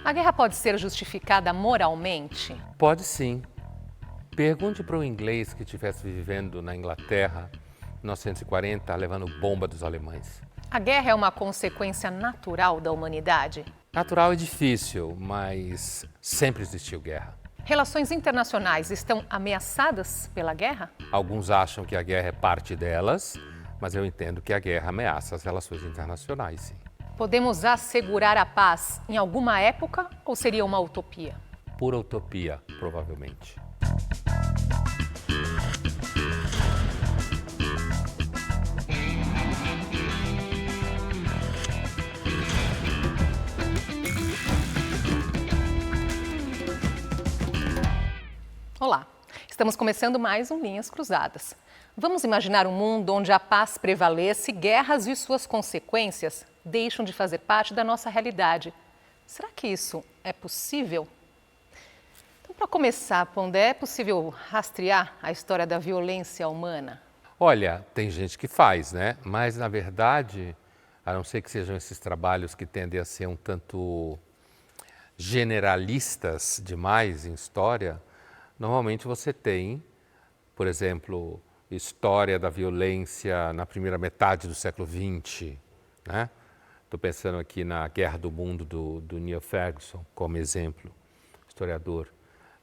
A guerra pode ser justificada moralmente? Pode sim. Pergunte para um inglês que estivesse vivendo na Inglaterra em 1940, levando bomba dos alemães. A guerra é uma consequência natural da humanidade? Natural é difícil, mas sempre existiu guerra. Relações internacionais estão ameaçadas pela guerra? Alguns acham que a guerra é parte delas, mas eu entendo que a guerra ameaça as relações internacionais, sim. Podemos assegurar a paz em alguma época ou seria uma utopia? Pura utopia, provavelmente. Olá, estamos começando mais um Linhas Cruzadas. Vamos imaginar um mundo onde a paz prevaleça e guerras e suas consequências deixam de fazer parte da nossa realidade. Será que isso é possível? Então, para começar, Pondé, é possível rastrear a história da violência humana? Olha, tem gente que faz, né? Mas, na verdade, a não ser que sejam esses trabalhos que tendem a ser um tanto generalistas demais em história, normalmente você tem, por exemplo, história da violência na primeira metade do século XX, né? Estou pensando aqui na Guerra do Mundo do Neil Ferguson, como exemplo, historiador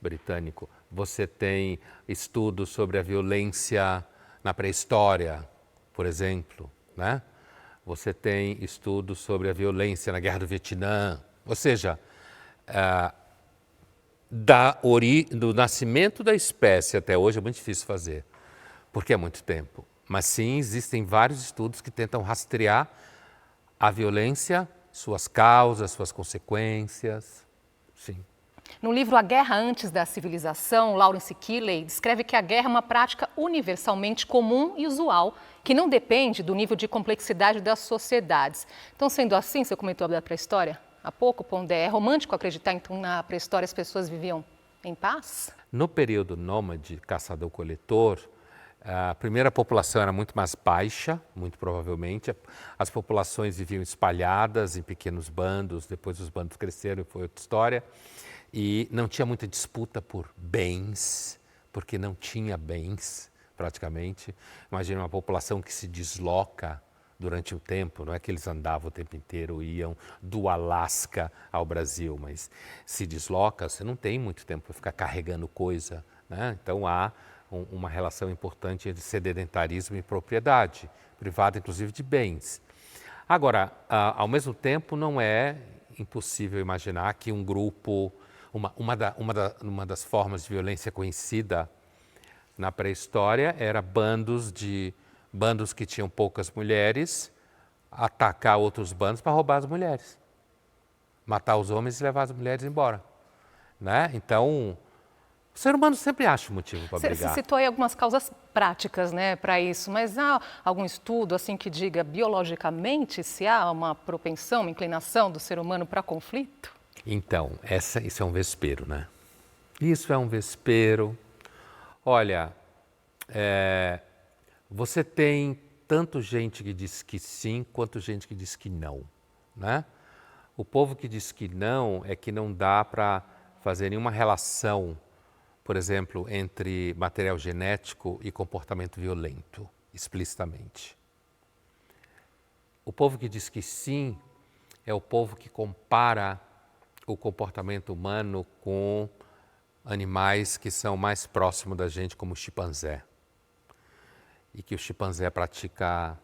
britânico. Você tem estudos sobre a violência na pré-história, por exemplo, né? Você tem estudos sobre a violência na Guerra do Vietnã. Ou seja, do nascimento da espécie até hoje é muito difícil fazer, porque é muito tempo. Mas sim, existem vários estudos que tentam rastrear a violência, suas causas, suas consequências, sim. No livro A Guerra Antes da Civilização, Lawrence Keeley descreve que a guerra é uma prática universalmente comum e usual, que não depende do nível de complexidade das sociedades. Então, sendo assim, você comentou da pré-história há pouco, Pondé, é romântico acreditar então na pré-história as pessoas viviam em paz? No período nômade, caçador-coletor, a primeira população era muito mais baixa, muito provavelmente. As populações viviam espalhadas em pequenos bandos, depois os bandos cresceram e foi outra história. E não tinha muita disputa por bens, porque não tinha bens, praticamente. Imagina uma população que se desloca durante o tempo, não é que eles andavam o tempo inteiro, iam do Alasca ao Brasil, mas se desloca, você não tem muito tempo para ficar carregando coisa, né? Então há uma relação importante entre sedentarismo e propriedade privada, inclusive de bens. Agora, ao mesmo tempo, não é impossível imaginar que um grupo, uma das formas de violência conhecida na pré-história era bandos que tinham poucas mulheres atacar outros bandos para roubar as mulheres, matar os homens e levar as mulheres embora, né? Então, o ser humano sempre acha motivo para brigar. Você citou aí algumas causas práticas, né, para isso, mas há algum estudo assim que diga biologicamente se há uma propensão, uma inclinação do ser humano para conflito? Então, isso é um vespeiro, né? Isso é um vespeiro. Olha, você tem tanto gente que diz que sim, quanto gente que diz que não, né? O povo que diz que não é que não dá para fazer nenhuma relação, por exemplo, entre material genético e comportamento violento, explicitamente. O povo que diz que sim é o povo que compara o comportamento humano com animais que são mais próximos da gente, como o chimpanzé. E que o chimpanzé pratica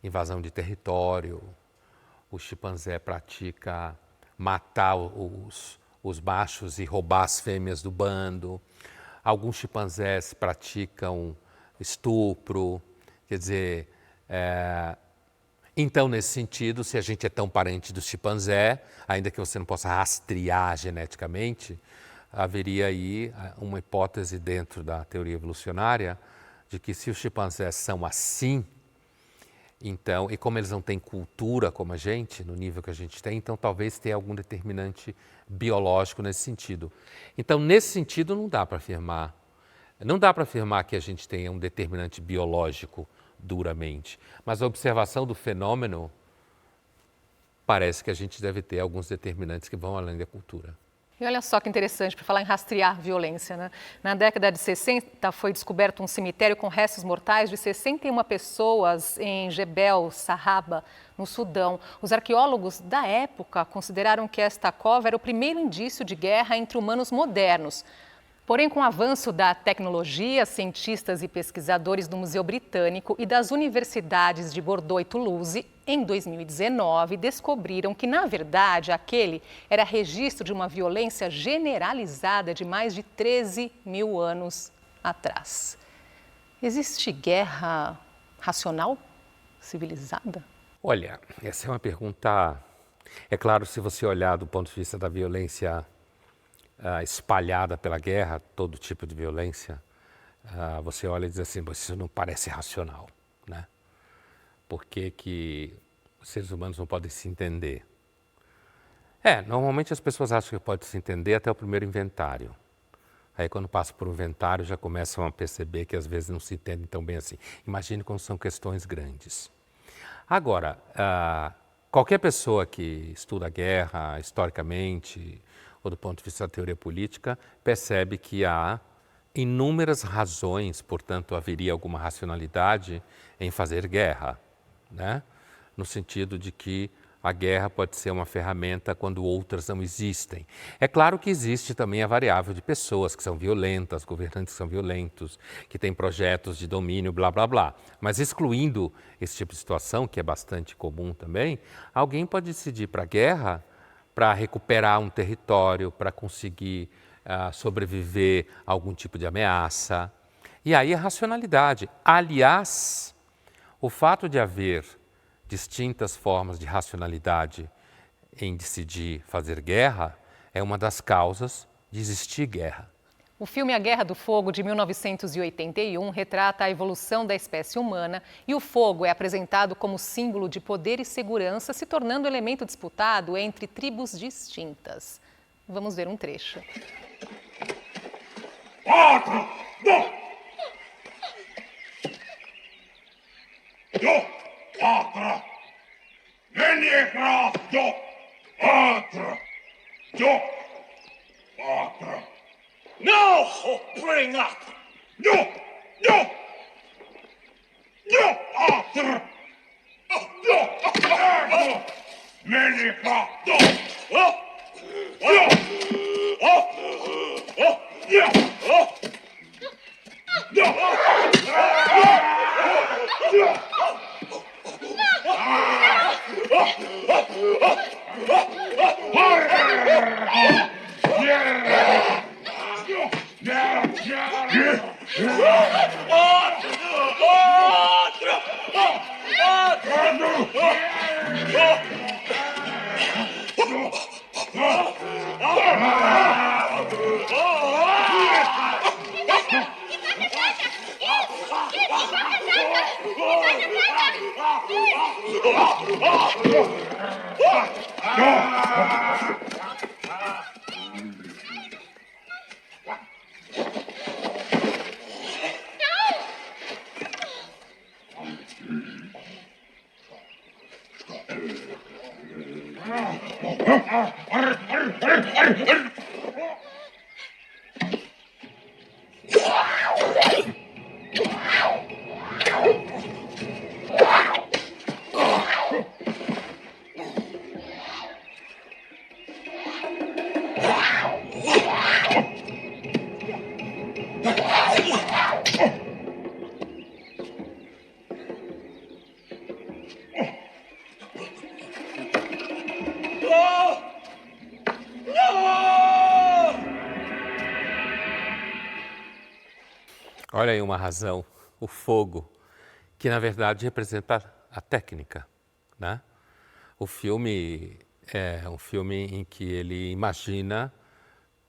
invasão de território, o chimpanzé pratica matar os machos e roubar as fêmeas do bando. Alguns chimpanzés praticam estupro, quer dizer, Então, nesse sentido, se a gente é tão parente do chimpanzé, ainda que você não possa rastrear geneticamente, haveria aí uma hipótese dentro da teoria evolucionária de que se os chimpanzés são assim, então, e como eles não têm cultura como a gente, no nível que a gente tem, então talvez tenha algum determinante biológico nesse sentido. Então, nesse sentido, não dá para afirmar. Não dá para afirmar que a gente tenha um determinante biológico duramente, mas a observação do fenômeno parece que a gente deve ter alguns determinantes que vão além da cultura. E olha só que interessante, para falar em rastrear violência, né? Na década de 60 foi descoberto um cemitério com restos mortais de 61 pessoas em Jebel Sarraba, no Sudão. Os arqueólogos da época consideraram que esta cova era o primeiro indício de guerra entre humanos modernos. Porém, com o avanço da tecnologia, cientistas e pesquisadores do Museu Britânico e das universidades de Bordeaux e Toulouse, em 2019, descobriram que, na verdade, aquele era registro de uma violência generalizada de mais de 13 mil anos atrás. Existe guerra racional, civilizada? Olha, essa é uma pergunta. É claro, se você olhar do ponto de vista da violência espalhada pela guerra, todo tipo de violência, você olha e diz assim, isso não parece racional, né? Por que os seres humanos não podem se entender? Normalmente as pessoas acham que podem se entender até o primeiro inventário. Aí quando passa por um inventário já começam a perceber que às vezes não se entendem tão bem assim. Imagine quando são questões grandes. Agora, qualquer pessoa que estuda a guerra historicamente, ou do ponto de vista da teoria política, percebe que há inúmeras razões, portanto, haveria alguma racionalidade em fazer guerra, né? No sentido de que a guerra pode ser uma ferramenta quando outras não existem. É claro que existe também a variável de pessoas que são violentas, governantes que são violentos, que têm projetos de domínio, blá, blá, blá. Mas excluindo esse tipo de situação, que é bastante comum também, alguém pode decidir para a guerra para recuperar um território, para conseguir sobreviver a algum tipo de ameaça. E aí a racionalidade. Aliás, o fato de haver distintas formas de racionalidade em decidir fazer guerra é uma das causas de existir guerra. O filme A Guerra do Fogo, de 1981, retrata a evolução da espécie humana e o fogo é apresentado como símbolo de poder e segurança, se tornando elemento disputado entre tribos distintas. Vamos ver um trecho. No, bring up! No! No! No! Arthur! No! No! Menica! No! No! No! Olha aí uma razão, o fogo, que na verdade representa a técnica, né? O filme é um filme em que ele imagina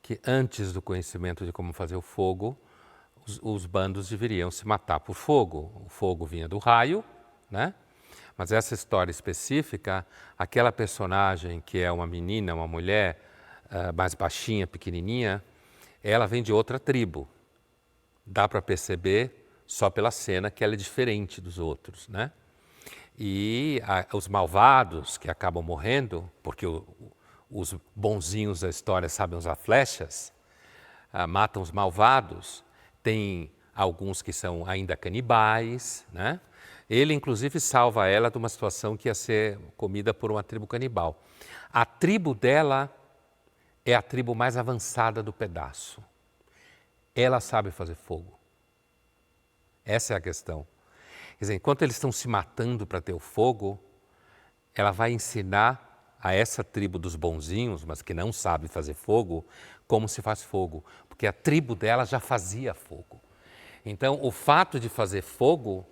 que antes do conhecimento de como fazer o fogo, os bandos deveriam se matar por fogo. O fogo vinha do raio, né? Mas essa história específica, aquela personagem que é uma menina, uma mulher mais baixinha, pequenininha, ela vem de outra tribo. Dá para perceber só pela cena que ela é diferente dos outros, né? E os malvados que acabam morrendo, porque os bonzinhos da história sabem usar flechas, matam os malvados. Tem alguns que são ainda canibais, né? Ele, inclusive, salva ela de uma situação que ia ser comida por uma tribo canibal. A tribo dela é a tribo mais avançada do pedaço. Ela sabe fazer fogo. Essa é a questão. Quer dizer, enquanto eles estão se matando para ter o fogo, ela vai ensinar a essa tribo dos bonzinhos, mas que não sabe fazer fogo, como se faz fogo. Porque a tribo dela já fazia fogo. Então, o fato de fazer fogo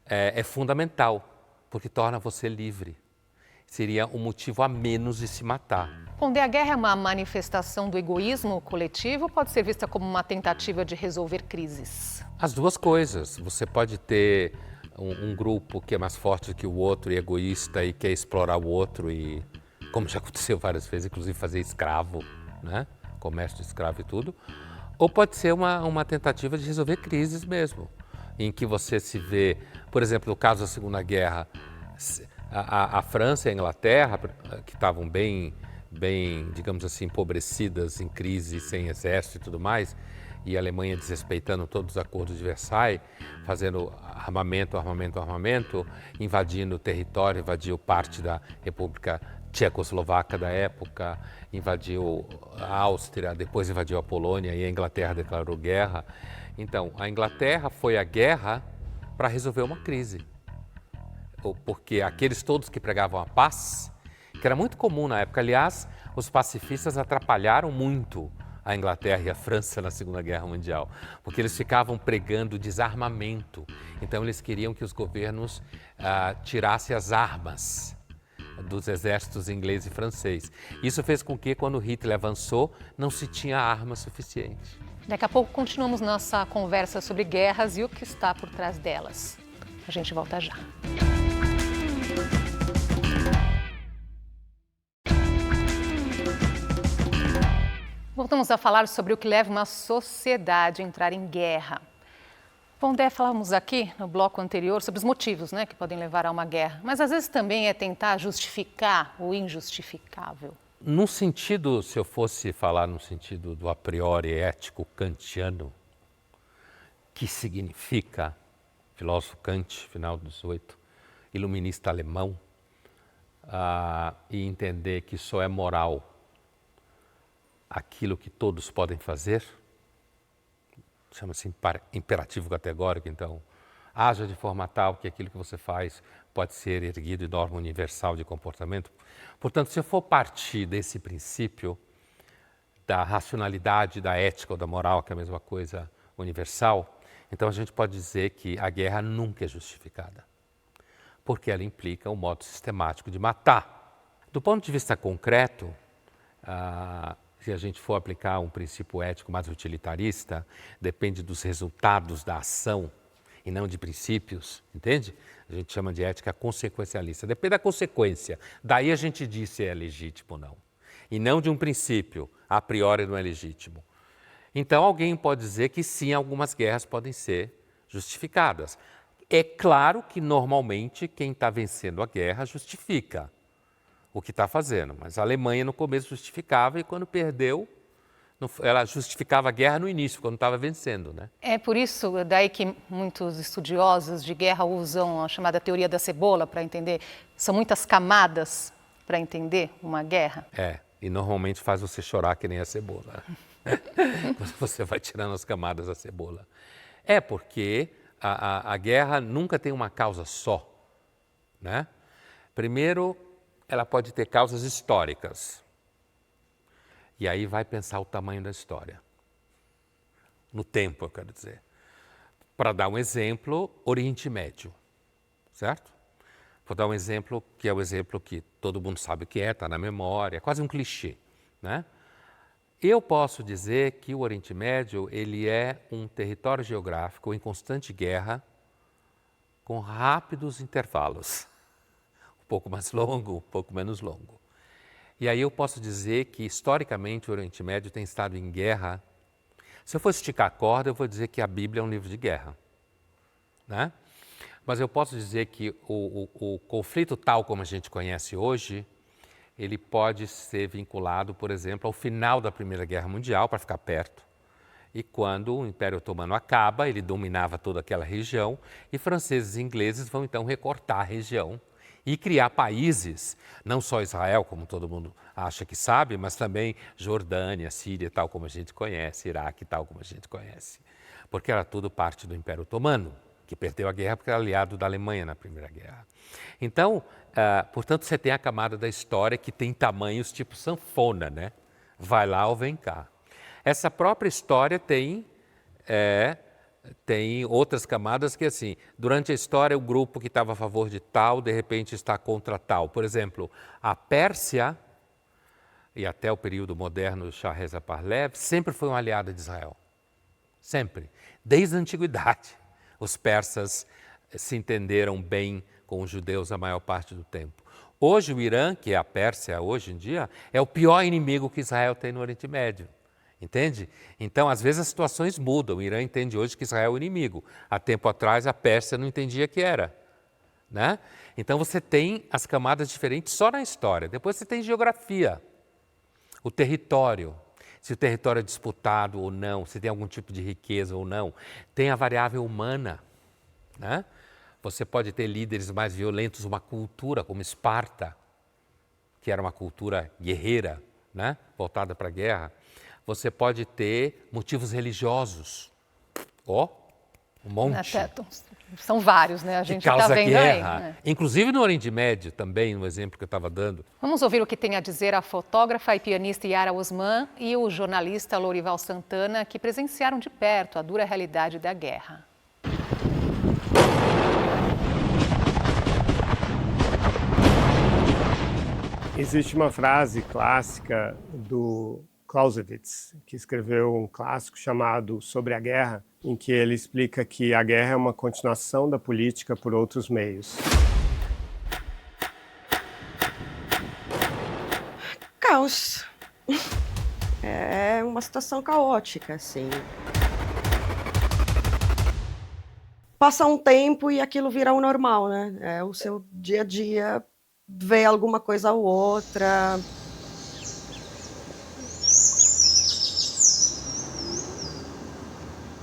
é fundamental, porque torna você livre. Seria um motivo a menos de se matar. Pondé, a guerra é uma manifestação do egoísmo coletivo ou pode ser vista como uma tentativa de resolver crises? As duas coisas. Você pode ter um grupo que é mais forte que o outro e egoísta e quer explorar o outro e, como já aconteceu várias vezes, inclusive fazer escravo, né? Comércio de escravo e tudo. Ou pode ser uma tentativa de resolver crises mesmo, em que você se vê, por exemplo, no caso da Segunda Guerra, a França e a Inglaterra, que estavam bem, digamos assim, empobrecidas, em crise, sem exército e tudo mais, e a Alemanha desrespeitando todos os acordos de Versailles, fazendo armamento, invadindo o território, invadiu parte da República Tchecoslovaca da época, invadiu a Áustria, depois invadiu a Polônia e a Inglaterra declarou guerra. Então, a Inglaterra foi à guerra para resolver uma crise. Porque aqueles todos que pregavam a paz, que era muito comum na época, aliás, os pacifistas atrapalharam muito a Inglaterra e a França na Segunda Guerra Mundial, porque eles ficavam pregando desarmamento. Então, eles queriam que os governos tirassem as armas dos exércitos inglês e francês. Isso fez com que, quando Hitler avançou, não se tinha arma suficiente. Daqui a pouco continuamos nossa conversa sobre guerras e o que está por trás delas. A gente volta já. Voltamos a falar sobre o que leva uma sociedade a entrar em guerra. Pondé, falamos aqui no bloco anterior sobre os motivos, que podem levar a uma guerra, mas às vezes também é tentar justificar o injustificável. Num sentido, se eu fosse falar no sentido do a priori ético kantiano, que significa, filósofo Kant, final do 18, iluminista alemão, e entender que só é moral aquilo que todos podem fazer, chama-se imperativo categórico, então, haja de forma tal que aquilo que você faz pode ser erguido em norma universal de comportamento. Portanto, se eu for partir desse princípio da racionalidade, da ética ou da moral, que é a mesma coisa universal, então a gente pode dizer que a guerra nunca é justificada, porque ela implica um modo sistemático de matar. Do ponto de vista concreto, se a gente for aplicar um princípio ético mais utilitarista, depende dos resultados da ação e não de princípios, entende? A gente chama de ética consequencialista. Depende da consequência. Daí a gente diz se é legítimo ou não. E não de um princípio, a priori não é legítimo. Então alguém pode dizer que sim, algumas guerras podem ser justificadas. É claro que normalmente quem está vencendo a guerra justifica o que está fazendo, mas a Alemanha no começo justificava e quando perdeu, ela justificava a guerra no início, quando estava vencendo, né? É por isso daí que muitos estudiosos de guerra usam a chamada teoria da cebola para entender. São muitas camadas para entender uma guerra. E normalmente faz você chorar que nem a cebola. Você vai tirando as camadas da cebola. Porque a guerra nunca tem uma causa só, né? Primeiro, ela pode ter causas históricas. E aí vai pensar o tamanho da história. No tempo, eu quero dizer. Para dar um exemplo, Oriente Médio, certo? Vou dar um exemplo que é o exemplo que todo mundo sabe o que é, está na memória, é quase um clichê, né? Eu posso dizer que o Oriente Médio ele é um território geográfico em constante guerra, com rápidos intervalos, um pouco mais longo, um pouco menos longo. E aí eu posso dizer que, historicamente, o Oriente Médio tem estado em guerra. Se eu for esticar a corda, eu vou dizer que a Bíblia é um livro de guerra, né? Mas eu posso dizer que o conflito tal como a gente conhece hoje, ele pode ser vinculado, por exemplo, ao final da Primeira Guerra Mundial, para ficar perto. E quando o Império Otomano acaba, ele dominava toda aquela região, e franceses e ingleses vão então recortar a região e criar países, não só Israel, como todo mundo acha que sabe, mas também Jordânia, Síria, tal como a gente conhece, Iraque, tal como a gente conhece. Porque era tudo parte do Império Otomano, que perdeu a guerra porque era aliado da Alemanha na Primeira Guerra. Então, portanto, você tem a camada da história que tem tamanhos tipo sanfona, né? Vai lá ou vem cá. Essa própria história tem outras camadas que, assim, durante a história, o grupo que estava a favor de tal, de repente está contra tal. Por exemplo, a Pérsia, e até o período moderno do Shah Reza Pahlavi, sempre foi um aliado de Israel. Sempre. Desde a antiguidade, os persas se entenderam bem com os judeus a maior parte do tempo. Hoje, o Irã, que é a Pérsia hoje em dia, é o pior inimigo que Israel tem no Oriente Médio. Entende? Então, às vezes as situações mudam. O Irã entende hoje que Israel é o inimigo. Há tempo atrás, a Pérsia não entendia que era. Né? Então, você tem as camadas diferentes só na história. Depois você tem geografia, o território. Se o território é disputado ou não, se tem algum tipo de riqueza ou não. Tem a variável humana. Né? Você pode ter líderes mais violentos, uma cultura como Esparta, que era uma cultura guerreira, né? Voltada para a guerra. Você pode ter motivos religiosos. Um monte. São vários, né? A gente está vendo guerra. aí. Né? Inclusive no Oriente Médio também, no exemplo que eu estava dando. Vamos ouvir o que tem a dizer a fotógrafa e pianista Yara Osman e o jornalista Lourival Santana, que presenciaram de perto a dura realidade da guerra. Existe uma frase clássica do Clausewitz, que escreveu um clássico chamado Sobre a Guerra, em que ele explica que a guerra é uma continuação da política por outros meios. Caos. É uma situação caótica, assim. Passa um tempo e aquilo vira o normal, né? É o seu dia a dia, ver alguma coisa ou outra.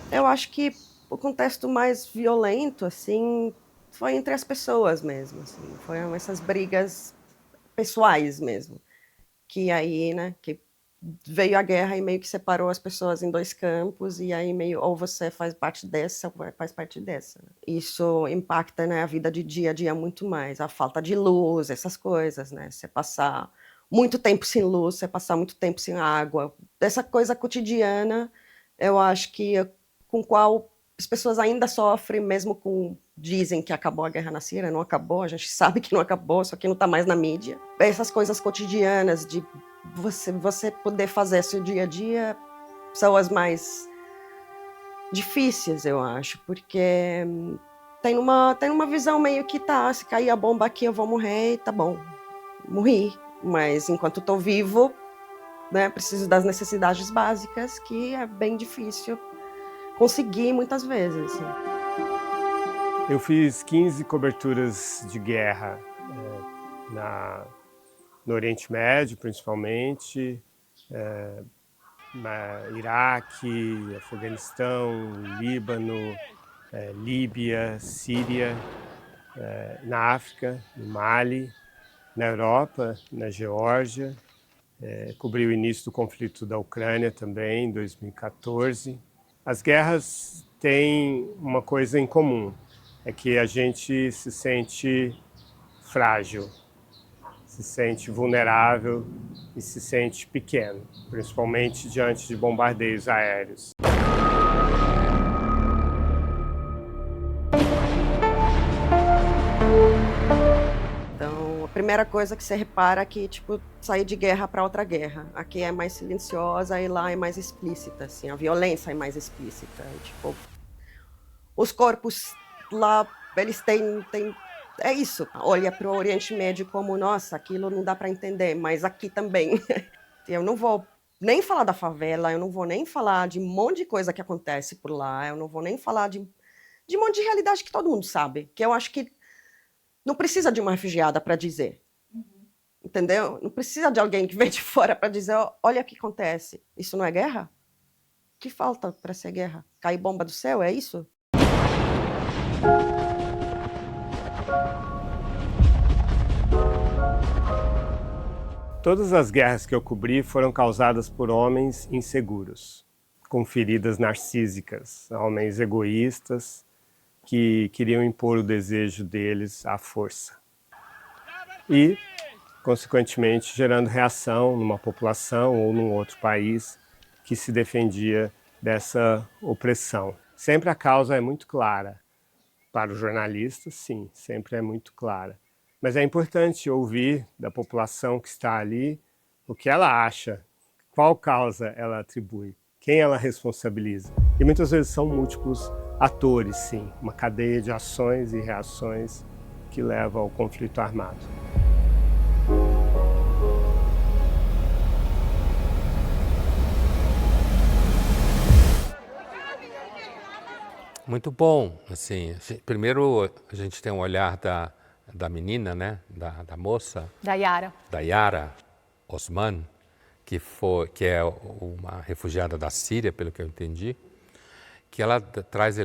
Eu acho que o contexto mais violento, assim, foi entre as pessoas mesmo, assim. Foram essas brigas pessoais mesmo. Que aí, né, que veio a guerra e meio que separou as pessoas em dois campos, e aí meio, ou você faz parte dessa, ou faz parte dessa. Isso impacta, né, a vida de dia a dia muito mais. A falta de luz, essas coisas, né? Você passar muito tempo sem luz, você passar muito tempo sem água. Essa coisa cotidiana, eu acho que com qual as pessoas ainda sofrem, mesmo com... Dizem que acabou a guerra na Síria, não acabou, a gente sabe que não acabou, só que não está mais na mídia. Essas coisas cotidianas de você poder fazer seu dia a dia são as mais difíceis, eu acho, porque tem uma visão meio que se cair a bomba aqui eu vou morrer, tá bom, morri, mas enquanto estou vivo, né, preciso das necessidades básicas, que é bem difícil conseguir muitas vezes. Assim. Eu fiz 15 coberturas de guerra no Oriente Médio, principalmente, no Iraque, Afeganistão, Líbano, Líbia, Síria, na África, no Mali, na Europa, na Geórgia. Cobri o início do conflito da Ucrânia também, em 2014. As guerras têm uma coisa em comum, é que a gente se sente frágil, se sente vulnerável e se sente pequeno, principalmente diante de bombardeios aéreos. primeira coisa que você repara é que, tipo, sair de guerra para outra guerra. Aqui é mais silenciosa e lá é mais explícita, assim, a violência é mais explícita. E, tipo, os corpos lá, eles têm é isso. Olha para o Oriente Médio como, nossa, aquilo não dá para entender, mas aqui também. Eu não vou nem falar da favela, eu não vou nem falar de um monte de coisa que acontece por lá, eu não vou nem falar de um monte de realidade que todo mundo sabe, que eu acho que não precisa de uma refugiada para dizer. Entendeu? Não precisa de alguém que vem de fora para dizer, olha o que acontece. Isso não é guerra? O que falta para ser guerra? Cair bomba do céu, é isso? Todas as guerras que eu cobri foram causadas por homens inseguros, com feridas narcísicas, homens egoístas que queriam impor o desejo deles à força. E, consequentemente, gerando reação numa população ou num outro país que se defendia dessa opressão. Sempre a causa é muito clara. Para o jornalista, sim, sempre é muito clara. Mas é importante ouvir da população que está ali o que ela acha, qual causa ela atribui, quem ela responsabiliza. E muitas vezes são múltiplos atores, sim, uma cadeia de ações e reações que leva ao conflito armado. Muito bom, assim, primeiro a gente tem um olhar da menina, né, da moça, Da Yara. da Yara Osman, que é uma refugiada da Síria, pelo que eu entendi, que ela traz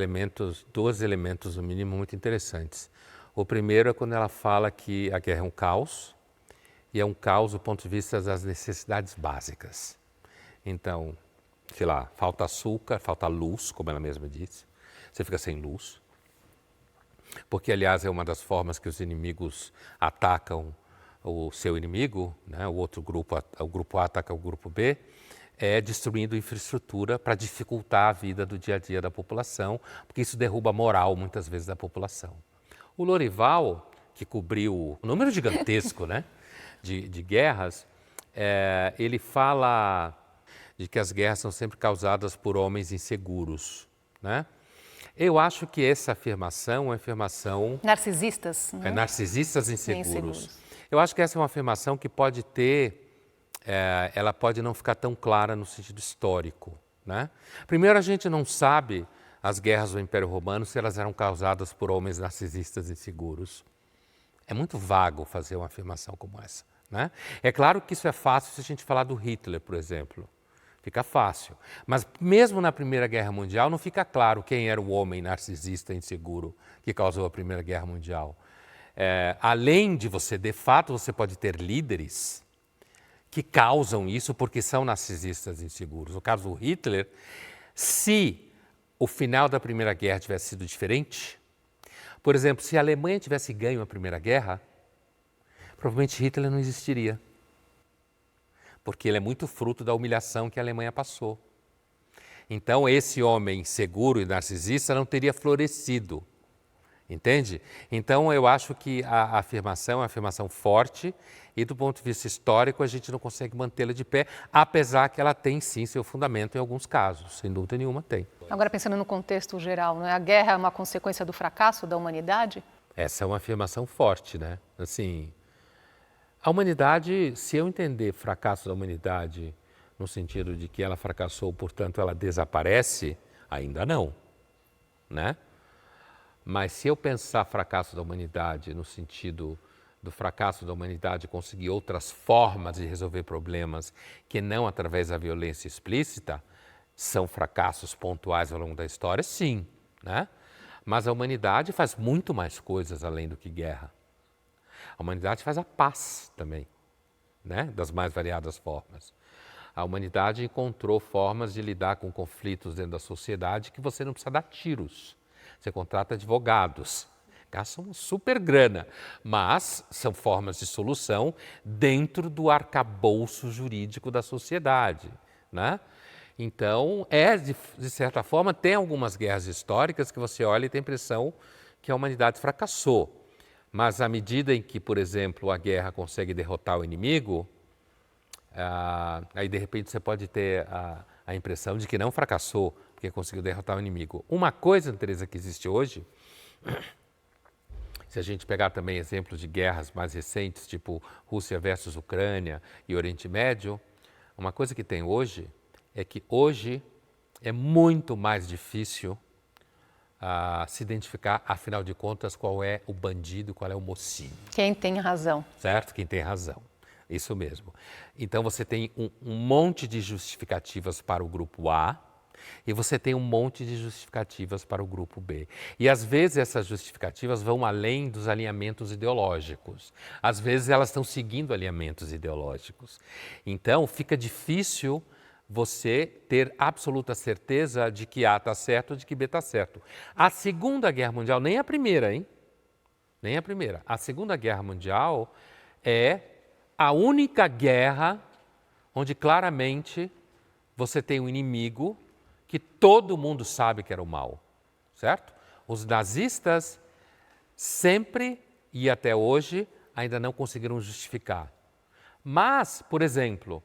dois elementos no mínimo muito interessantes. O primeiro é quando ela fala que a guerra é um caos, e é um caos do ponto de vista das necessidades básicas. Então, sei lá, falta açúcar, falta luz, como ela mesma disse, você fica sem luz, porque, aliás, é uma das formas que os inimigos atacam o seu inimigo, né? O grupo A ataca o grupo B, é destruindo infraestrutura para dificultar a vida do dia a dia da população, porque isso derruba a moral, muitas vezes, da população. O Lorival, que cobriu um número gigantesco, né, de guerras, ele fala de que as guerras são sempre causadas por homens inseguros, né? Eu acho que essa afirmação é uma afirmação... Narcisistas, né? Narcisistas inseguros. Eu acho que essa é uma afirmação que pode ter... ela pode não ficar tão clara no sentido histórico, né? Primeiro, a gente não sabe as guerras do Império Romano se elas eram causadas por homens narcisistas inseguros. É muito vago fazer uma afirmação como essa, né? É claro que isso é fácil se a gente falar do Hitler, por exemplo. Fica fácil. Mas mesmo na Primeira Guerra Mundial não fica claro quem era o homem narcisista inseguro que causou a Primeira Guerra Mundial. Além de você, de fato, você pode ter líderes que causam isso porque são narcisistas inseguros. No caso do Hitler, se o final da Primeira Guerra tivesse sido diferente, por exemplo, se a Alemanha tivesse ganho a Primeira Guerra, provavelmente Hitler não existiria. Porque ele é muito fruto da humilhação que a Alemanha passou. Então, esse homem seguro e narcisista não teria florescido, entende? Então, eu acho que a afirmação é uma afirmação forte e, do ponto de vista histórico, a gente não consegue mantê-la de pé, apesar que ela tem, sim, seu fundamento em alguns casos, sem dúvida nenhuma tem. Agora, pensando no contexto geral, né? A guerra é uma consequência do fracasso da humanidade? Essa é uma afirmação forte, né? Assim... A humanidade, se eu entender fracasso da humanidade no sentido de que ela fracassou, portanto ela desaparece, ainda não, né? Mas se eu pensar fracasso da humanidade no sentido do fracasso da humanidade conseguir outras formas de resolver problemas que não através da violência explícita, são fracassos pontuais ao longo da história, sim, né? Mas a humanidade faz muito mais coisas além do que guerra. A humanidade faz a paz também, né? Das mais variadas formas. A humanidade encontrou formas de lidar com conflitos dentro da sociedade que você não precisa dar tiros. Você contrata advogados, gastam uma super grana, mas são formas de solução dentro do arcabouço jurídico da sociedade, né? Então, de certa forma, tem algumas guerras históricas que você olha e tem a impressão que a humanidade fracassou. Mas à medida em que, por exemplo, a guerra consegue derrotar o inimigo, aí de repente você pode ter a impressão de que não fracassou, porque conseguiu derrotar o inimigo. Uma coisa, Teresa, que existe hoje, se a gente pegar também exemplos de guerras mais recentes, tipo Rússia versus Ucrânia e Oriente Médio, uma coisa que tem hoje é que hoje é muito mais difícil se identificar, afinal de contas, qual é o bandido, qual é o mocinho. Quem tem razão. Certo? Quem tem razão. Isso mesmo. Então você tem um monte de justificativas para o grupo A e você tem um monte de justificativas para o grupo B. E às vezes essas justificativas vão além dos alinhamentos ideológicos. Às vezes elas estão seguindo alinhamentos ideológicos. Então fica difícil você ter absoluta certeza de que A está certo, de que B está certo. A Segunda Guerra Mundial, nem a primeira, hein? Nem a primeira. A Segunda Guerra Mundial é a única guerra onde claramente você tem um inimigo que todo mundo sabe que era o mal, certo? Os nazistas sempre e até hoje ainda não conseguiram justificar. Mas, por exemplo,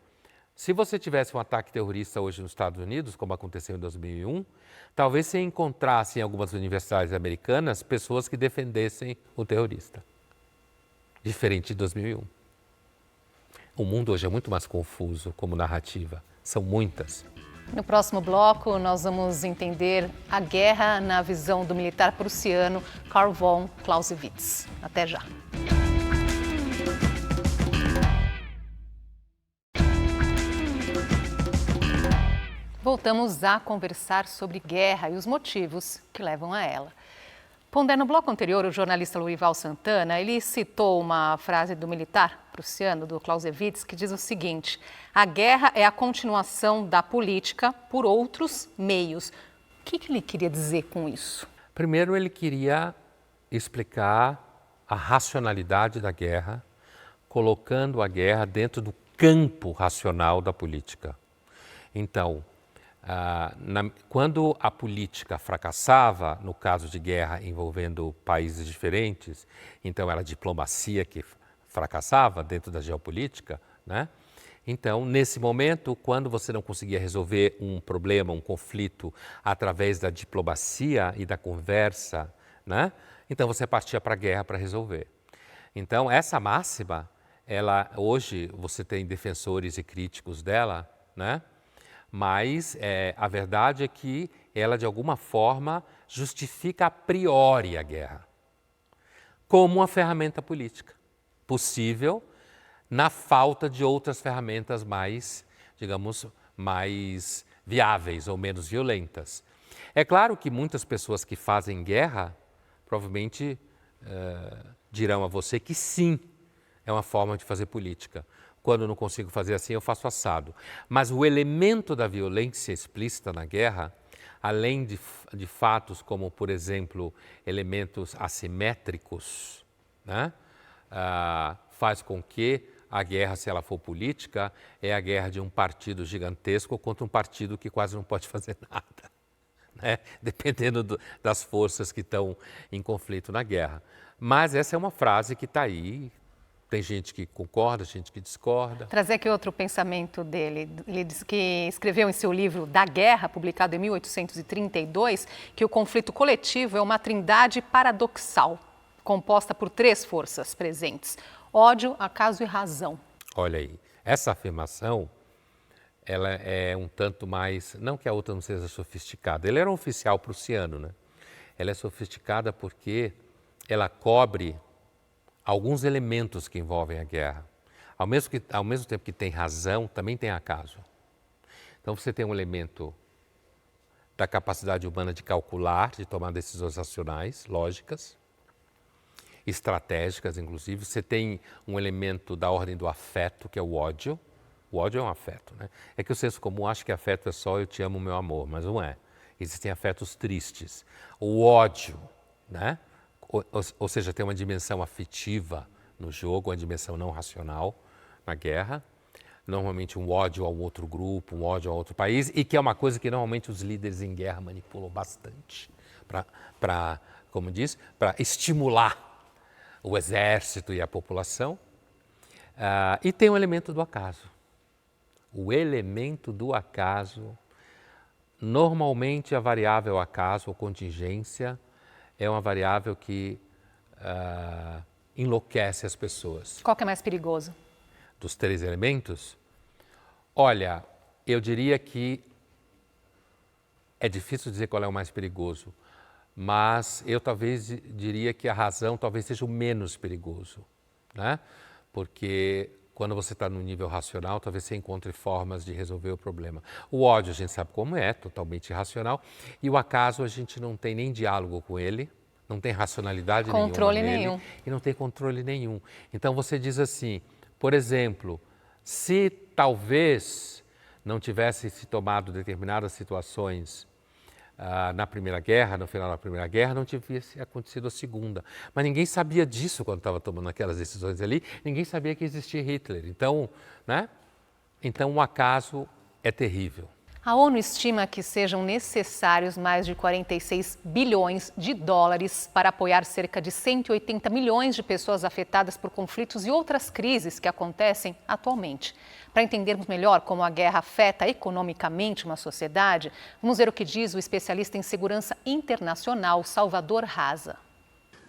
se você tivesse um ataque terrorista hoje nos Estados Unidos, como aconteceu em 2001, talvez você encontrasse em algumas universidades americanas pessoas que defendessem o terrorista. Diferente de 2001. O mundo hoje é muito mais confuso como narrativa. São muitas. No próximo bloco, nós vamos entender a guerra na visão do militar prussiano Karl von Clausewitz. Até já. Voltamos a conversar sobre guerra e os motivos que levam a ela. Pondé, no bloco anterior, o jornalista Lourival Santana, ele citou uma frase do militar prussiano, do Clausewitz, que diz o seguinte: a guerra é a continuação da política por outros meios. O que ele queria dizer com isso? Primeiro, ele queria explicar a racionalidade da guerra, colocando a guerra dentro do campo racional da política. Então, quando a política fracassava, no caso de guerra envolvendo países diferentes, então era a diplomacia que fracassava dentro da geopolítica, né? Então, nesse momento, quando você não conseguia resolver um problema, um conflito, através da diplomacia e da conversa, né? Então você partia para a guerra para resolver. Então, essa máxima, hoje você tem defensores e críticos dela, né? Mas a verdade é que ela, de alguma forma, justifica a priori a guerra como uma ferramenta política possível na falta de outras ferramentas mais, digamos, mais viáveis ou menos violentas. É claro que muitas pessoas que fazem guerra provavelmente dirão a você que sim, é uma forma de fazer política. Quando eu não consigo fazer assim, eu faço assado. Mas o elemento da violência explícita na guerra, além de fatos como, por exemplo, elementos assimétricos, né? Faz com que a guerra, se ela for política, é a guerra de um partido gigantesco contra um partido que quase não pode fazer nada, né? Dependendo das forças que estão em conflito na guerra. Mas essa é uma frase que está aí. Tem gente que concorda, gente que discorda. Trazer aqui outro pensamento dele. Ele diz que escreveu em seu livro Da Guerra, publicado em 1832, que o conflito coletivo é uma trindade paradoxal, composta por 3 forças presentes: ódio, acaso e razão. Olha aí, essa afirmação, ela é um tanto mais, não que a outra não seja sofisticada, ele era um oficial prussiano, né? Ela é sofisticada porque ela cobre alguns elementos que envolvem a guerra. Ao mesmo tempo que tem razão, também tem acaso. Então você tem um elemento da capacidade humana de calcular, de tomar decisões racionais, lógicas, estratégicas, inclusive. Você tem um elemento da ordem do afeto, que é o ódio. O ódio é um afeto, né? É que o senso comum acha que afeto é só eu te amo, meu amor, mas não é. Existem afetos tristes. O ódio, né? Ou seja, tem uma dimensão afetiva no jogo, uma dimensão não racional na guerra. Normalmente um ódio a um outro grupo, um ódio a outro país, e que é uma coisa que normalmente os líderes em guerra manipulam bastante para como diz, para estimular o exército e a população. E tem o elemento do acaso. O elemento do acaso, normalmente a variável acaso ou contingência é uma variável que enlouquece as pessoas. Qual que é mais perigoso? Dos 3 elementos? Olha, eu diria que é difícil dizer qual é o mais perigoso, mas eu talvez diria que a razão talvez seja o menos perigoso, né? Porque quando você está no nível racional, talvez você encontre formas de resolver o problema. O ódio a gente sabe como é, totalmente irracional, e o acaso a gente não tem nem diálogo com ele, não tem racionalidade Controle nenhuma nele, nenhum. e não tem controle nenhum. Então você diz assim, por exemplo, se talvez não tivessem se tomado determinadas situações na Primeira Guerra, no final da Primeira Guerra, não tivesse acontecido a Segunda. Mas ninguém sabia disso quando estava tomando aquelas decisões ali, ninguém sabia que existia Hitler. Então, né? Então o acaso é terrível. A ONU estima que sejam necessários mais de 46 bilhões de dólares para apoiar cerca de 180 milhões de pessoas afetadas por conflitos e outras crises que acontecem atualmente. Para entendermos melhor como a guerra afeta economicamente uma sociedade, vamos ver o que diz o especialista em segurança internacional, Salvador Raza.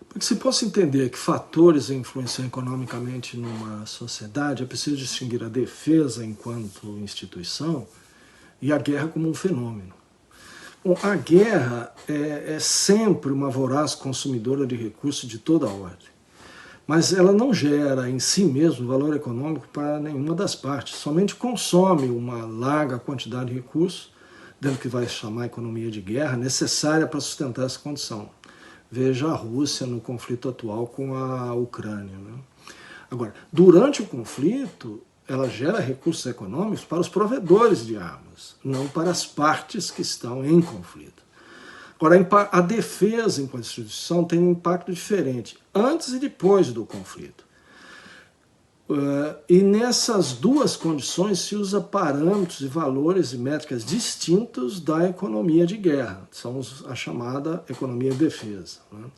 Para que se possa entender que fatores influenciam economicamente numa sociedade, é preciso distinguir a defesa enquanto instituição e a guerra como um fenômeno. Bom, a guerra é sempre uma voraz consumidora de recursos de toda a ordem, mas ela não gera em si mesmo valor econômico para nenhuma das partes, somente consome uma larga quantidade de recursos, dentro do que vai chamar economia de guerra, necessária para sustentar essa condição. Veja a Rússia no conflito atual com a Ucrânia, né? Agora, durante o conflito, ela gera recursos econômicos para os provedores de armas, não para as partes que estão em conflito. Agora, a defesa enquanto instituição tem um impacto diferente, antes e depois do conflito. E nessas duas condições se usa parâmetros e valores e métricas distintos da economia de guerra, são a chamada economia de defesa, né?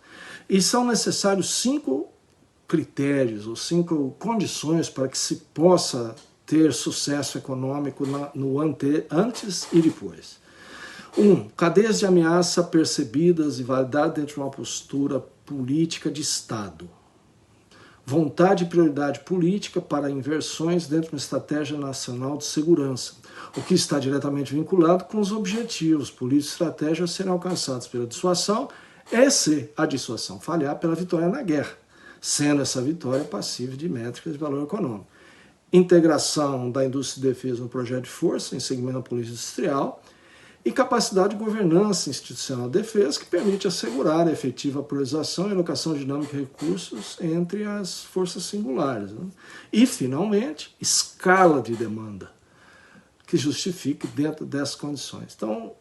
E são necessários 5 critérios ou 5 condições para que se possa ter sucesso econômico antes e depois. 1. Cadeias de ameaça percebidas e validadas dentro de uma postura política de Estado. Vontade e prioridade política para inversões dentro de uma estratégia nacional de segurança, o que está diretamente vinculado com os objetivos políticos e estratégias a serem alcançados pela dissuasão, e se a dissuasão falhar, pela vitória na guerra, sendo essa vitória passível de métricas de valor econômico. Integração da indústria de defesa no projeto de força, em segmento da política industrial, e capacidade de governança institucional de defesa, que permite assegurar a efetiva priorização e alocação dinâmica de recursos entre as forças singulares, né? E, finalmente, escala de demanda, que justifique dentro dessas condições. Então,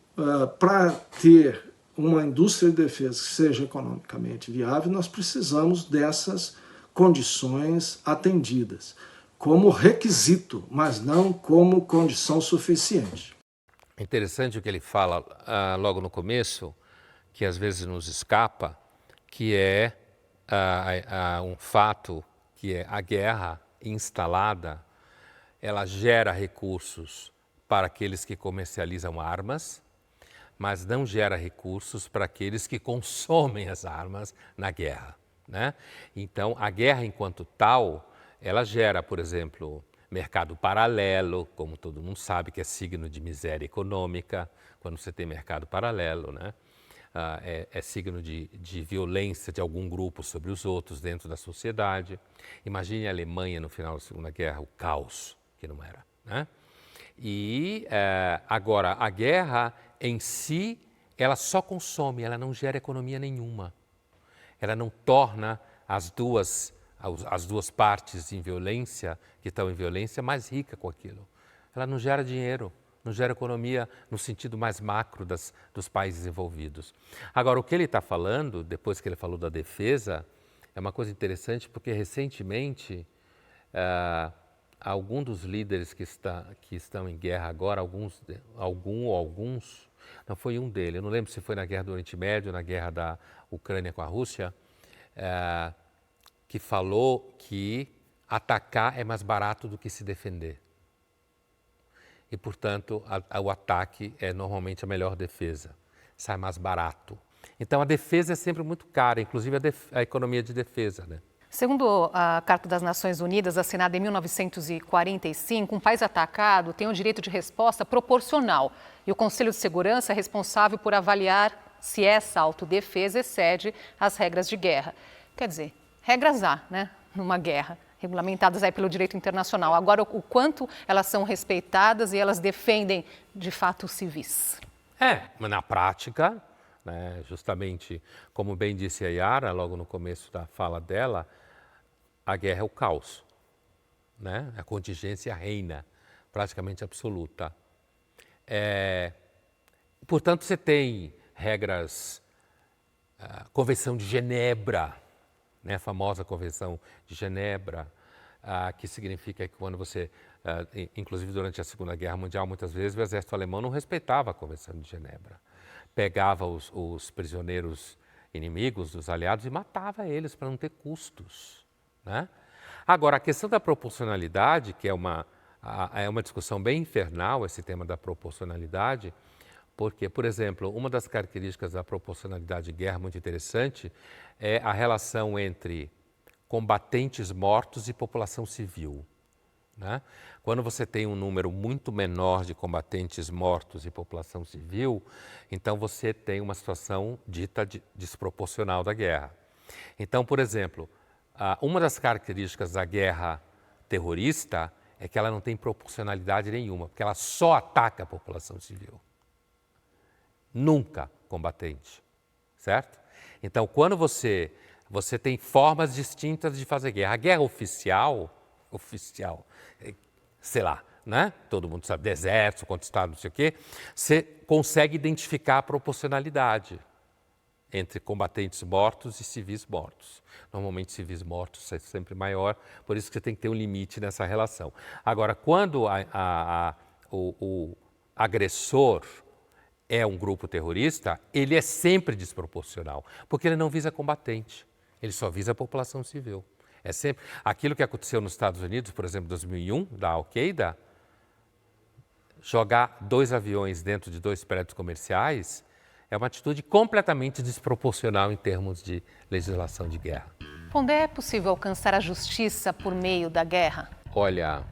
para ter uma indústria de defesa que seja economicamente viável, nós precisamos dessas condições atendidas, como requisito, mas não como condição suficiente. É interessante o que ele fala logo no começo, que às vezes nos escapa, que é um fato, que é a guerra instalada, ela gera recursos para aqueles que comercializam armas, mas não gera recursos para aqueles que consomem as armas na guerra, né? Então, a guerra enquanto tal, ela gera, por exemplo, mercado paralelo, como todo mundo sabe, que é signo de miséria econômica, quando você tem mercado paralelo, né? É signo de violência de algum grupo sobre os outros dentro da sociedade. Imagine a Alemanha no final da Segunda Guerra, o caos que não era, né? E agora, a guerra em si, ela só consome, ela não gera economia nenhuma. Ela não torna as duas partes em violência, que estão em violência, mais rica com aquilo. Ela não gera dinheiro, não gera economia no sentido mais macro dos países envolvidos. Agora, o que ele está falando, depois que ele falou da defesa, é uma coisa interessante, porque recentemente, alguns dos líderes que estão em guerra agora, alguns, não foi um deles, eu não lembro se foi na guerra do Oriente Médio, na guerra da Ucrânia com a Rússia, que falou que atacar é mais barato do que se defender. E, portanto, o ataque é normalmente a melhor defesa, sai mais barato. Então, a defesa é sempre muito cara, inclusive a economia de defesa, né? Segundo a Carta das Nações Unidas, assinada em 1945, um país atacado tem o direito de resposta proporcional e o Conselho de Segurança é responsável por avaliar se essa autodefesa excede as regras de guerra. Quer dizer, regras há, né, numa guerra, regulamentadas aí pelo direito internacional. Agora, o quanto elas são respeitadas e elas defendem, de fato, os civis. Mas na prática, né, justamente como bem disse a Yara, logo no começo da fala dela, a guerra é o caos, né? A contingência reina, praticamente absoluta. Portanto, você tem regras, Convenção de Genebra, né? A famosa Convenção de Genebra, que significa que quando você, inclusive durante a Segunda Guerra Mundial, muitas vezes o exército alemão não respeitava a Convenção de Genebra. Pegava os prisioneiros inimigos dos aliados e matava eles para não ter custos, né? Agora, a questão da proporcionalidade, que é uma discussão bem infernal, esse tema da proporcionalidade, porque, por exemplo, uma das características da proporcionalidade de guerra muito interessante é a relação entre combatentes mortos e população civil, né? Quando você tem um número muito menor de combatentes mortos e população civil, então você tem uma situação dita desproporcional da guerra. Então, por exemplo, uma das características da guerra terrorista é que ela não tem proporcionalidade nenhuma, porque ela só ataca a população civil. Nunca combatente, certo? Então, quando você tem formas distintas de fazer guerra. A guerra oficial, sei lá, né? Todo mundo sabe, deserto, contestado, não sei o quê, você consegue identificar a proporcionalidade entre combatentes mortos e civis mortos. Normalmente, civis mortos é sempre maior, por isso que você tem que ter um limite nessa relação. Agora, quando o agressor é um grupo terrorista, ele é sempre desproporcional, porque ele não visa combatente, ele só visa a população civil. É sempre aquilo que aconteceu nos Estados Unidos, por exemplo, em 2001, da Al-Qaeda, jogar 2 aviões dentro de 2 prédios comerciais é uma atitude completamente desproporcional em termos de legislação de guerra. Pondé, é possível alcançar a justiça por meio da guerra? Olha,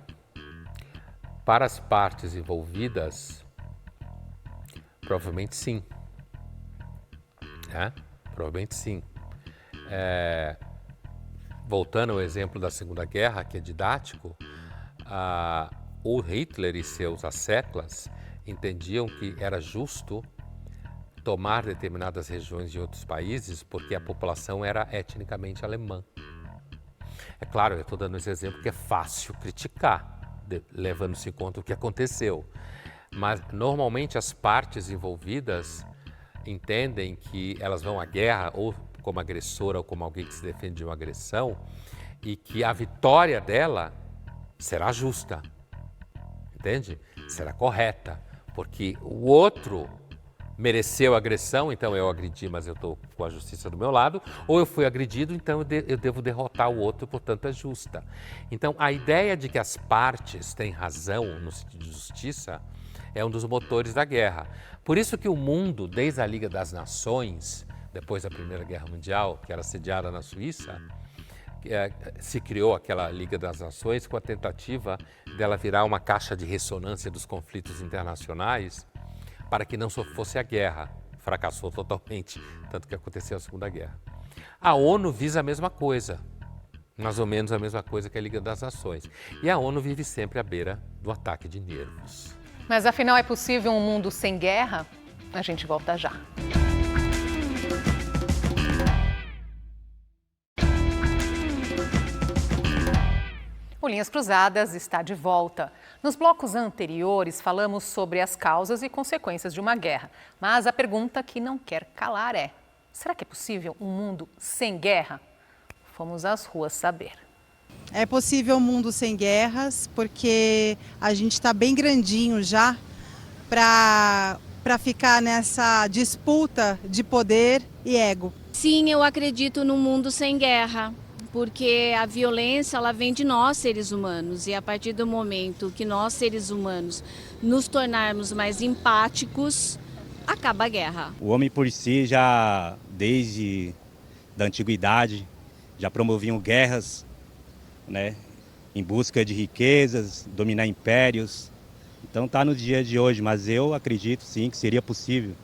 para as partes envolvidas, provavelmente sim. Provavelmente sim. Voltando ao exemplo da Segunda Guerra, que é didático, o Hitler e seus asseclas entendiam que era justo tomar determinadas regiões de outros países porque a população era etnicamente alemã. É claro, eu estou dando esse exemplo que é fácil criticar, levando-se em conta o que aconteceu. Mas, normalmente, as partes envolvidas entendem que elas vão à guerra ou como agressora ou como alguém que se defende de uma agressão e que a vitória dela será justa, entende? Será correta, porque o outro mereceu agressão, então eu agredi, mas eu estou com a justiça do meu lado, ou eu fui agredido, então eu devo derrotar o outro, portanto é justa. Então, a ideia de que as partes têm razão no sentido de justiça é um dos motores da guerra. Por isso que o mundo, desde a Liga das Nações, depois da Primeira Guerra Mundial, que era sediada na Suíça, se criou aquela Liga das Nações com a tentativa dela virar uma caixa de ressonância dos conflitos internacionais para que não só fosse a guerra. Fracassou totalmente, tanto que aconteceu a Segunda Guerra. A ONU visa a mesma coisa, mais ou menos a mesma coisa que a Liga das Nações. E a ONU vive sempre à beira do ataque de nervos. Mas afinal, é possível um mundo sem guerra? A gente volta já. O Linhas Cruzadas está de volta. Nos blocos anteriores, falamos sobre as causas e consequências de uma guerra. Mas a pergunta que não quer calar é: será que é possível um mundo sem guerra? Fomos às ruas saber. É possível um mundo sem guerras, porque a gente está bem grandinho já para ficar nessa disputa de poder e ego. Sim, eu acredito num mundo sem guerra. porque a violência ela vem de nós, seres humanos, e a partir do momento que nós, seres humanos, nos tornarmos mais empáticos, acaba a guerra. O homem por si já, desde da antiguidade, já promoviam guerras, né, em busca de riquezas, dominar impérios. Então está no dia de hoje, mas eu acredito sim que seria possível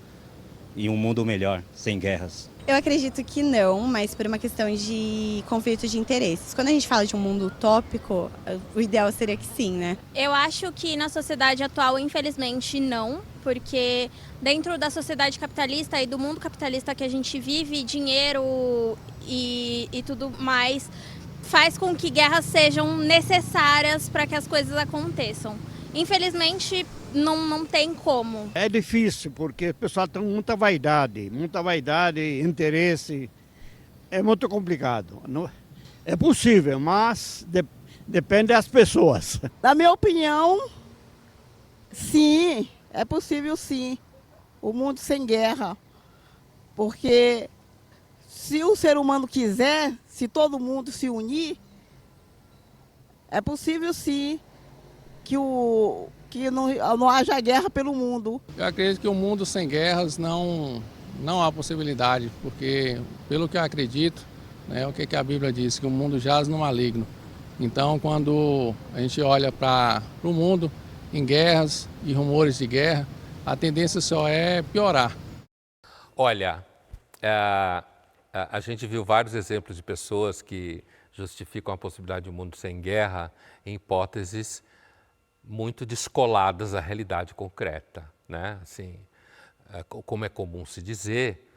em um mundo melhor, sem guerras. Eu acredito que não, mas por uma questão de conflito de interesses. Quando a gente fala de um mundo utópico, o ideal seria que sim, né? Eu acho que na sociedade atual, infelizmente, não, porque dentro da sociedade capitalista e do mundo capitalista que a gente vive, dinheiro e tudo mais faz com que guerras sejam necessárias para que as coisas aconteçam. Infelizmente, não tem como. É difícil, porque o pessoal tem muita vaidade, interesse. É muito complicado. É possível, mas depende das pessoas. Na minha opinião, sim, é possível sim. O mundo sem guerra. Porque se o ser humano quiser, se todo mundo se unir, é possível sim que não haja guerra pelo mundo. Eu acredito que um mundo sem guerras não há possibilidade, porque pelo que eu acredito, né, o que a Bíblia diz, que o mundo jaz no maligno. Então, quando a gente olha para o mundo em guerras e rumores de guerra, a tendência só é piorar. Olha, a gente viu vários exemplos de pessoas que justificam a possibilidade de um mundo sem guerra em hipóteses muito descoladas da realidade concreta, né? Assim, como é comum se dizer,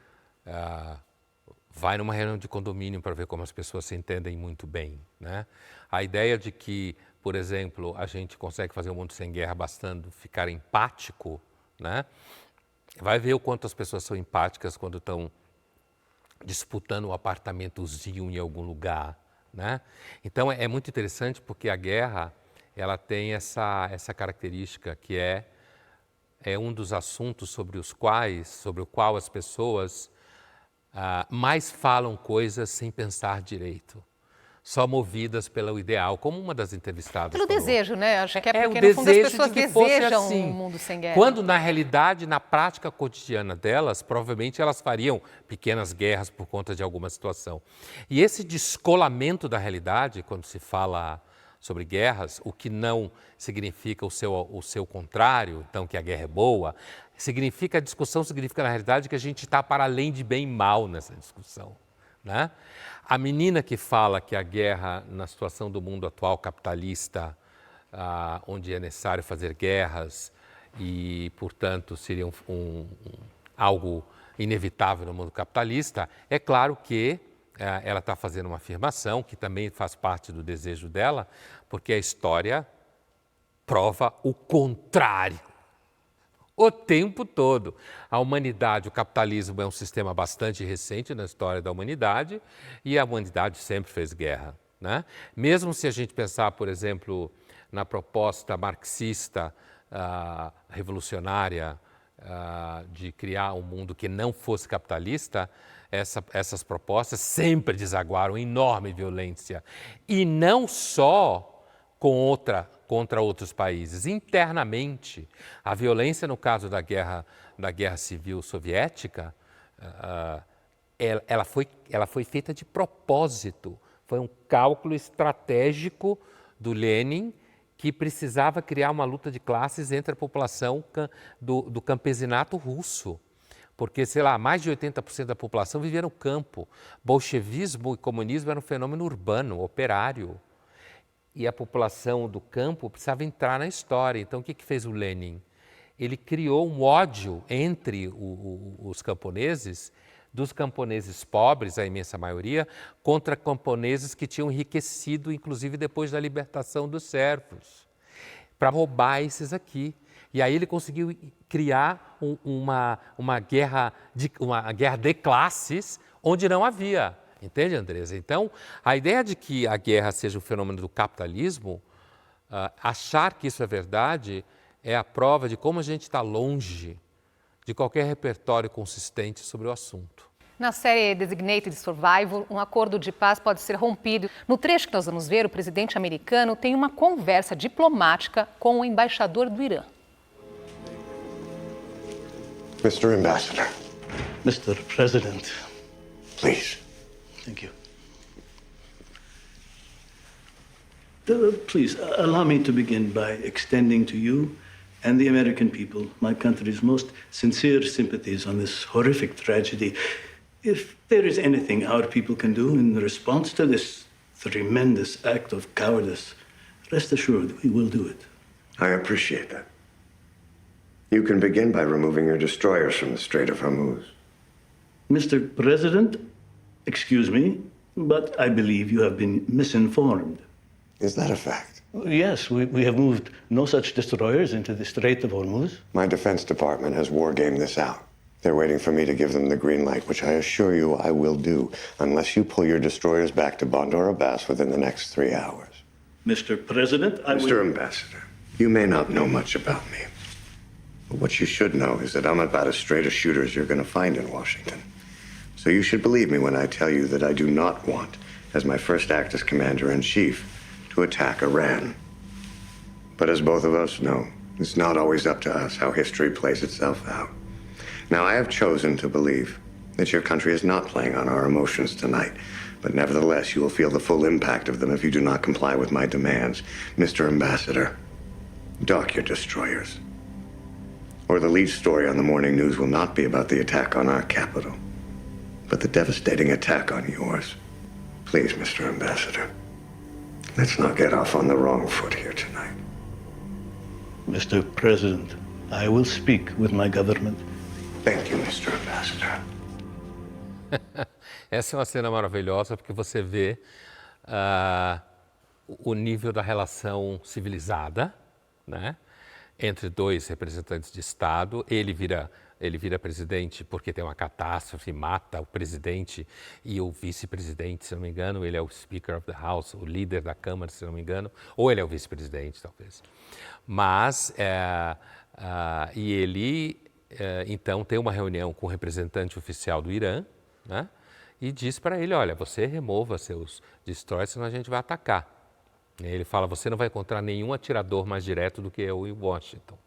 vai numa reunião de condomínio para ver como as pessoas se entendem muito bem, né? A ideia de que, por exemplo, a gente consegue fazer um mundo sem guerra bastando ficar empático, né? Vai ver o quanto as pessoas são empáticas quando estão disputando um apartamentozinho em algum lugar, né? Então é muito interessante porque a guerra ela tem essa característica que é um dos assuntos sobre o qual as pessoas mais falam coisas sem pensar direito, só movidas pelo ideal, como uma das entrevistadas Pelo falou. desejo, né? Acho que é porque, o no fundo, as desejo pessoas de que fosse desejam assim. um mundo sem guerra. Quando, na realidade, na prática cotidiana delas, provavelmente elas fariam pequenas guerras por conta de alguma situação. E esse descolamento da realidade, quando se fala sobre guerras, o que não significa o seu contrário, então que a guerra é boa, a discussão significa, na realidade, que a gente está para além de bem e mal nessa discussão, né? A menina que fala que a guerra, na situação do mundo atual capitalista, onde é necessário fazer guerras e, portanto, seria algo inevitável no mundo capitalista, é claro que ela está fazendo uma afirmação que também faz parte do desejo dela, porque a história prova o contrário. O tempo todo. A humanidade, o capitalismo é um sistema bastante recente na história da humanidade e a humanidade sempre fez guerra, né? Mesmo se a gente pensar, por exemplo, na proposta marxista revolucionária de criar um mundo que não fosse capitalista, essas propostas sempre desaguaram em enorme violência. E não só contra outros países. Internamente, a violência no caso da guerra civil soviética, ela foi feita de propósito. Foi um cálculo estratégico do Lenin que precisava criar uma luta de classes entre a população do campesinato russo. Porque, sei lá, mais de 80% da população vivia no campo. Bolchevismo e comunismo eram um fenômeno urbano, operário. E a população do campo precisava entrar na história. Então, o que fez o Lenin? Ele criou um ódio entre os camponeses, dos camponeses pobres, a imensa maioria, contra camponeses que tinham enriquecido, inclusive depois da libertação dos servos, para roubar esses aqui. E aí ele conseguiu criar uma guerra de classes onde não havia. Entende, Andresa? Então, a ideia de que a guerra seja um fenômeno do capitalismo, achar que isso é verdade, é a prova de como a gente está longe de qualquer repertório consistente sobre o assunto. Na série Designated Survivor, um acordo de paz pode ser rompido. No trecho que nós vamos ver, o presidente americano tem uma conversa diplomática com o embaixador do Irã. Mr. Ambassador. Mr. President. Please. Thank you. Please, allow me to begin by extending to you and the American people my country's most sincere sympathies on this horrific tragedy. If there is anything our people can do in response to this tremendous act of cowardice, rest assured we will do it. I appreciate that. You can begin by removing your destroyers from the Strait of Hormuz. Mr. President, excuse me, but I believe you have been misinformed. Is that a fact? Yes, we have moved no such destroyers into the Strait of Hormuz. My Defense Department has wargamed this out. They're waiting for me to give them the green light, which I assure you I will do, unless you pull your destroyers back to Bandar Abbas within the next 3 hours. Mr. President, Mr. Ambassador, you may not know much about me, but what you should know is that I'm about as straight a shooter as you're going to find in Washington. So you should believe me when I tell you that I do not want, as my first act as Commander-in-Chief, to attack Iran. But as both of us know, it's not always up to us how history plays itself out. Now, I have chosen to believe that your country is not playing on our emotions tonight, but nevertheless, you will feel the full impact of them if you do not comply with my demands. Mr. Ambassador, dock your destroyers, or the lead story on the morning news will not be about the attack on our capital, but the devastating attack on yours. Please, Mr. Ambassador, let's not get off on the wrong foot here tonight. Mr. President, I will speak with my government. Thank you, Mr. Ambassador. Essa é uma cena maravilhosa porque você vê o nível da relação civilizada, né, entre dois representantes de Estado. Ele vira presidente porque tem uma catástrofe, mata o presidente e o vice-presidente, se não me engano. Ele é o Speaker of the House, o líder da Câmara, se não me engano. Ou ele é o vice-presidente, talvez. Mas, e ele, então, tem uma reunião com o representante oficial do Irã, né? E diz para ele, olha, você remova seus destroyers, senão a gente vai atacar. E ele fala, você não vai encontrar nenhum atirador mais direto do que eu em Washington.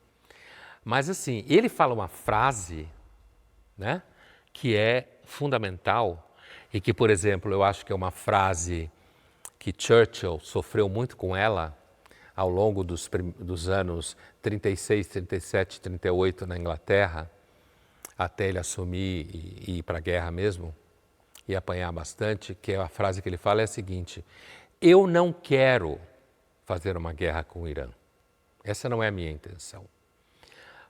Mas assim, ele fala uma frase, né, que é fundamental e que, por exemplo, eu acho que é uma frase que Churchill sofreu muito com ela ao longo dos anos 36, 37, 38 na Inglaterra, até ele assumir e ir para a guerra mesmo e apanhar bastante, que é a frase que ele fala é a seguinte: eu não quero fazer uma guerra com o Irã. Essa não é a minha intenção.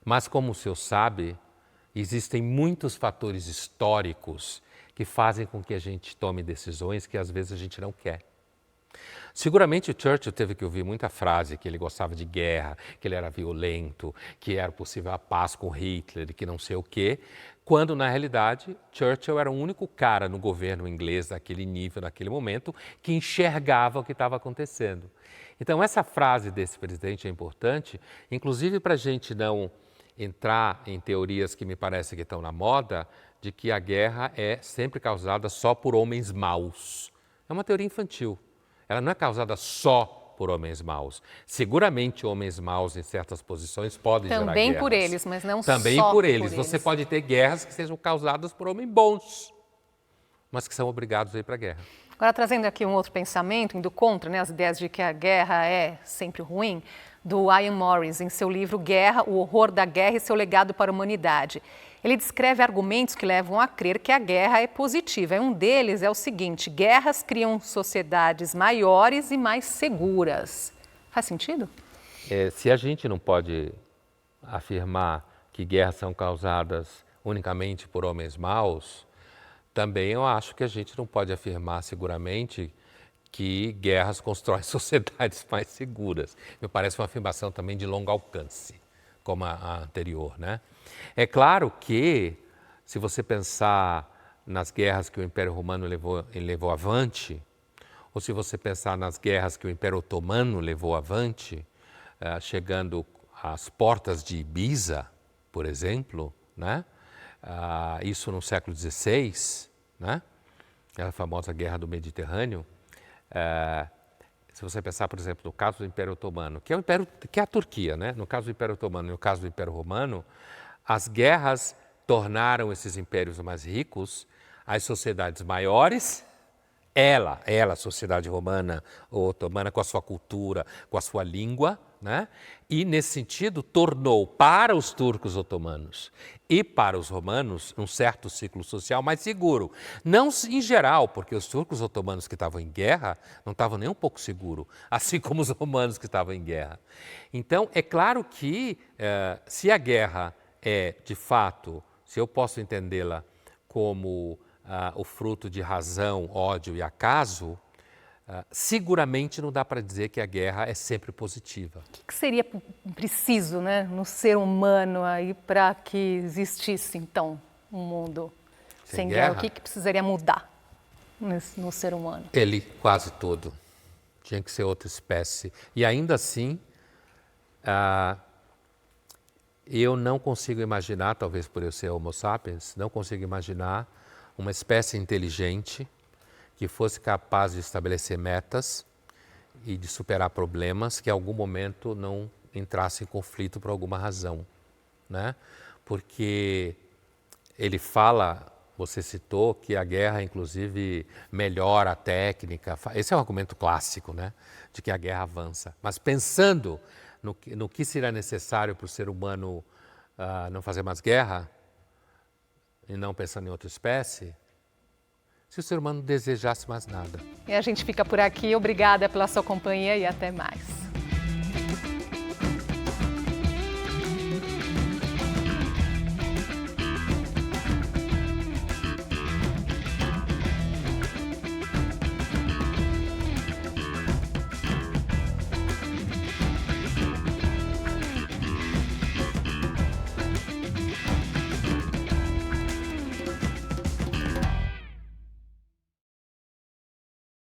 Mas, como o senhor sabe, existem muitos fatores históricos que fazem com que a gente tome decisões que às vezes a gente não quer. Seguramente o Churchill teve que ouvir muita frase que ele gostava de guerra, que ele era violento, que era possível a paz com Hitler, que não sei o quê, quando na realidade Churchill era o único cara no governo inglês daquele nível, naquele momento, que enxergava o que estava acontecendo. Então essa frase desse presidente é importante, inclusive para a gente não entrar em teorias que me parece que estão na moda, de que a guerra é sempre causada só por homens maus. É uma teoria infantil. Ela não é causada só por homens maus. Seguramente homens maus em certas posições podem gerar guerras. Também por eles, mas não também só por eles. Você pode ter guerras que sejam causadas por homens bons, mas que são obrigados a ir para a guerra. Agora, trazendo aqui um outro pensamento, indo contra, né, as ideias de que a guerra é sempre ruim, do Ian Morris, em seu livro Guerra, o horror da guerra e seu legado para a humanidade. Ele descreve argumentos que levam a crer que a guerra é positiva. Um deles é o seguinte: guerras criam sociedades maiores e mais seguras. Faz sentido? Se a gente não pode afirmar que guerras são causadas unicamente por homens maus, também eu acho que a gente não pode afirmar seguramente que guerras constroem sociedades mais seguras. Me parece uma afirmação também de longo alcance, como a anterior, né? É claro que, se você pensar nas guerras que o Império Romano levou avante, ou se você pensar nas guerras que o Império Otomano levou avante, chegando às portas de Ibiza, por exemplo, né? Isso no século XVI, né? A famosa Guerra do Mediterrâneo. Se você pensar, por exemplo, no caso do Império Otomano, que é a Turquia, né? No caso do Império Otomano e no caso do Império Romano, as guerras tornaram esses impérios mais ricos, as sociedades maiores. A sociedade romana ou otomana, com a sua cultura, com a sua língua, né? E, nesse sentido, tornou para os turcos otomanos e para os romanos um certo ciclo social mais seguro. Não em geral, porque os turcos otomanos que estavam em guerra não estavam nem um pouco seguros, assim como os romanos que estavam em guerra. Então, é claro que se a guerra é, de fato, se eu posso entendê-la como o fruto de razão, ódio e acaso, seguramente não dá para dizer que a guerra é sempre positiva. O que seria preciso, né, no ser humano aí para que existisse, então, um mundo sem guerra? O que precisaria mudar no ser humano? Ele, quase todo. Tinha que ser outra espécie. E ainda assim, eu não consigo imaginar, talvez por eu ser homo sapiens, não consigo imaginar uma espécie inteligente que fosse capaz de estabelecer metas e de superar problemas que em algum momento não entrasse em conflito por alguma razão, né? Porque ele fala, você citou, que a guerra inclusive melhora a técnica, esse é um argumento clássico, né? De que a guerra avança, mas pensando no que será necessário para o ser humano não fazer mais guerra, e não pensando em outra espécie, se o ser humano não desejasse mais nada. E a gente fica por aqui. Obrigada pela sua companhia e até mais.